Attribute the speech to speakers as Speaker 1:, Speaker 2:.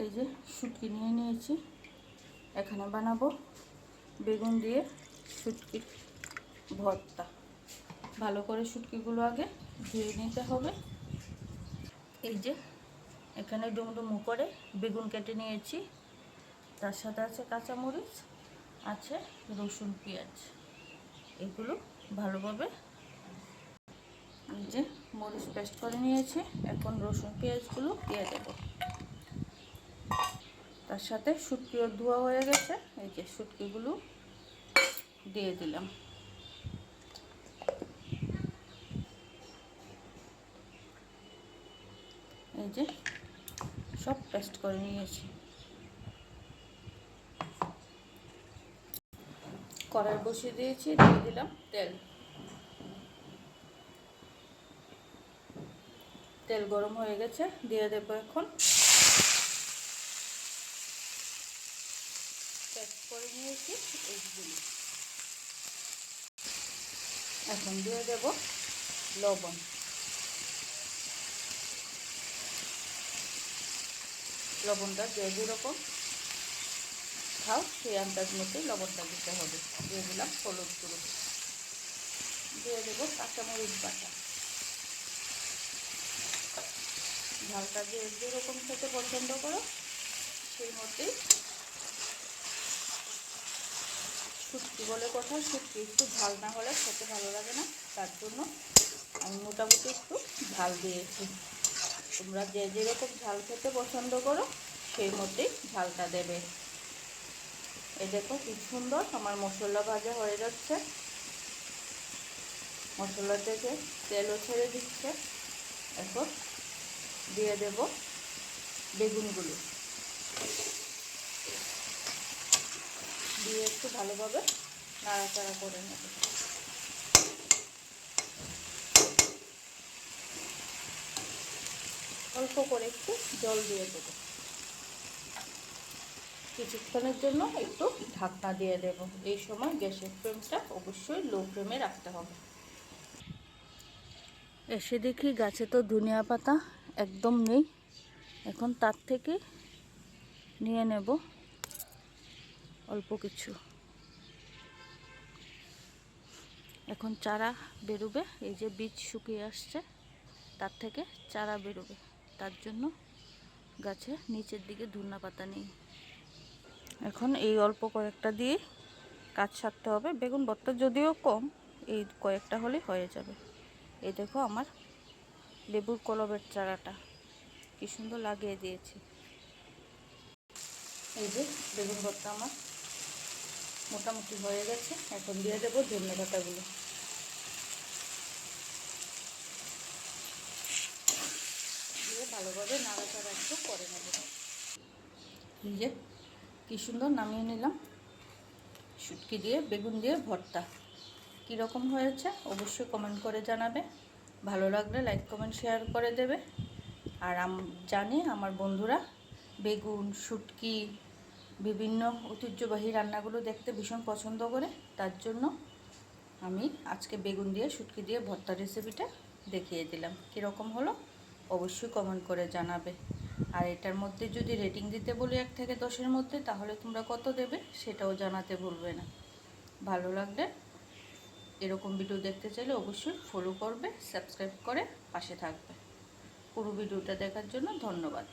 Speaker 1: এই যে শুটকি নিয়ে নিয়েছি, এখানে বানাবো বেগুন দিয়ে শুটকি ভর্তা। ভালো করে শুটকিগুলো আগে ধুয়ে নিতে হবে। এই যে এখানে ডুমডুমু করে বেগুন কেটে নিয়েছি, তার সাথে আছে কাঁচামরিচ, আছে রসুন পেঁয়াজ। এগুলো ভালোভাবে এই যে মরিচ পেস্ট করে নিয়েছি। এখন রসুন পেঁয়াজগুলো দিয়ে দেব। তার সাথে শুটকিও ধোয়া হয়ে গেছে, এই যে শুটকিগুলো দিয়ে দিলাম। এই যে সব পেস্ট করে নিয়েছি। কড়াই বসিয়ে দিয়েছি, দিয়ে দিলাম তেল। তেল গরম হয়ে গেছে, দিয়ে দেবো এখন পেস্ট করে নিয়েছি এইগুলো। এখন দিয়ে দেব লবণ। লবণটা যে যেরকম খাও সেই আন্দাজ মতো লবণটা দিতে হবে। দিয়ে দিলাম হলুদ গুঁড়ো, দিয়ে দেবো কাঁচামরিচ বাটা। ঝালটা যে যেরকম খেতে পছন্দ করো সেই মতেই। শুটকি বলে কথা, শুটকি একটু ঝাল না হলে খেতে ভালো লাগে না, তার জন্য আমি মোটামুটি একটু ঝাল দিয়েছি। তোমরা যে যেরকম ঝাল খেতে পছন্দ করো সেই মতেই ঝালটা দেবে। এই দেখো কি সুন্দর আমার মশলা ভাজা হয়ে যাচ্ছে, মশলা থেকে তেলও ছেড়ে দিচ্ছে। এখন দিয়ে দেব বেগুনগুলো, দিয়ে একটু ভালোভাবে নাড়াচাড়া করে নেব। অল্প করে একটু জল দিয়ে দেবো। কিছুক্ষণের জন্য একটু ঢাকনা দিয়ে দেব। এই সময় গ্যাসের ফ্লেমটা অবশ্যই লো ফ্লেমে রাখতে হবে। এসে দেখি গাছে তো ধনিয়া পাতা একদম নেই। এখন তার থেকে নিয়ে নেব অল্প কিছু। এখন চারা বেরোবে, এই যে বীজ শুকিয়ে আসছে, তার থেকে চারা বেরোবে। তার জন্য গাছে নিচের দিকে ধনিয়া পাতা নেই। এখন এই অল্প কয়েকটা দিয়ে কাজ সারতে হবে। বেগুন ভর্তা যদিও কম, এই কয়েকটা হলে হয়ে যাবে। এই দেখো আমার লেবুর কলবের চারাটা কি সুন্দর লাগিয়ে দিয়েছি। এই যে বেগুন ভর্তা আমার মোটামুটি হয়ে গেছে। এখন দিয়ে দেবো ধনে পাতাগুলো। দিয়ে ভালোভাবে নাড়াচাড়া একটু করে নেব। এই যে কি সুন্দর নামিয়ে নিলাম শুটকি দিয়ে বেগুন দিয়ে ভর্তা। কীরকম হয়েছে অবশ্যই কমেন্ট করে জানাবে। ভালো লাগলে লাইক কমেন্ট শেয়ার করে দেবে। আর জানি আমার বন্ধুরা বেগুন শুটকি বিভিন্ন ঐতিহ্যবাহী রান্নাগুলো দেখতে ভীষণ পছন্দ করে, তার জন্য আমি আজকে বেগুন দিয়ে শুটকি দিয়ে ভর্তা রেসিপিটা দেখিয়ে দিলাম। কীরকম হলো অবশ্যই কমেন্ট করে জানাবে। আর এটার মধ্যে যদি রেটিং দিতে বলি 1 থেকে 10-এর মধ্যে, তাহলে তোমরা কত দেবে সেটাও জানাতে ভুলবে না। ভালো লাগলে এরকম ভিডিও দেখতে চাইলে অবশ্যই ফলো করবে, সাবস্ক্রাইব করে পাশে থাকবে। পুরো ভিডিওটা দেখার জন্য ধন্যবাদ।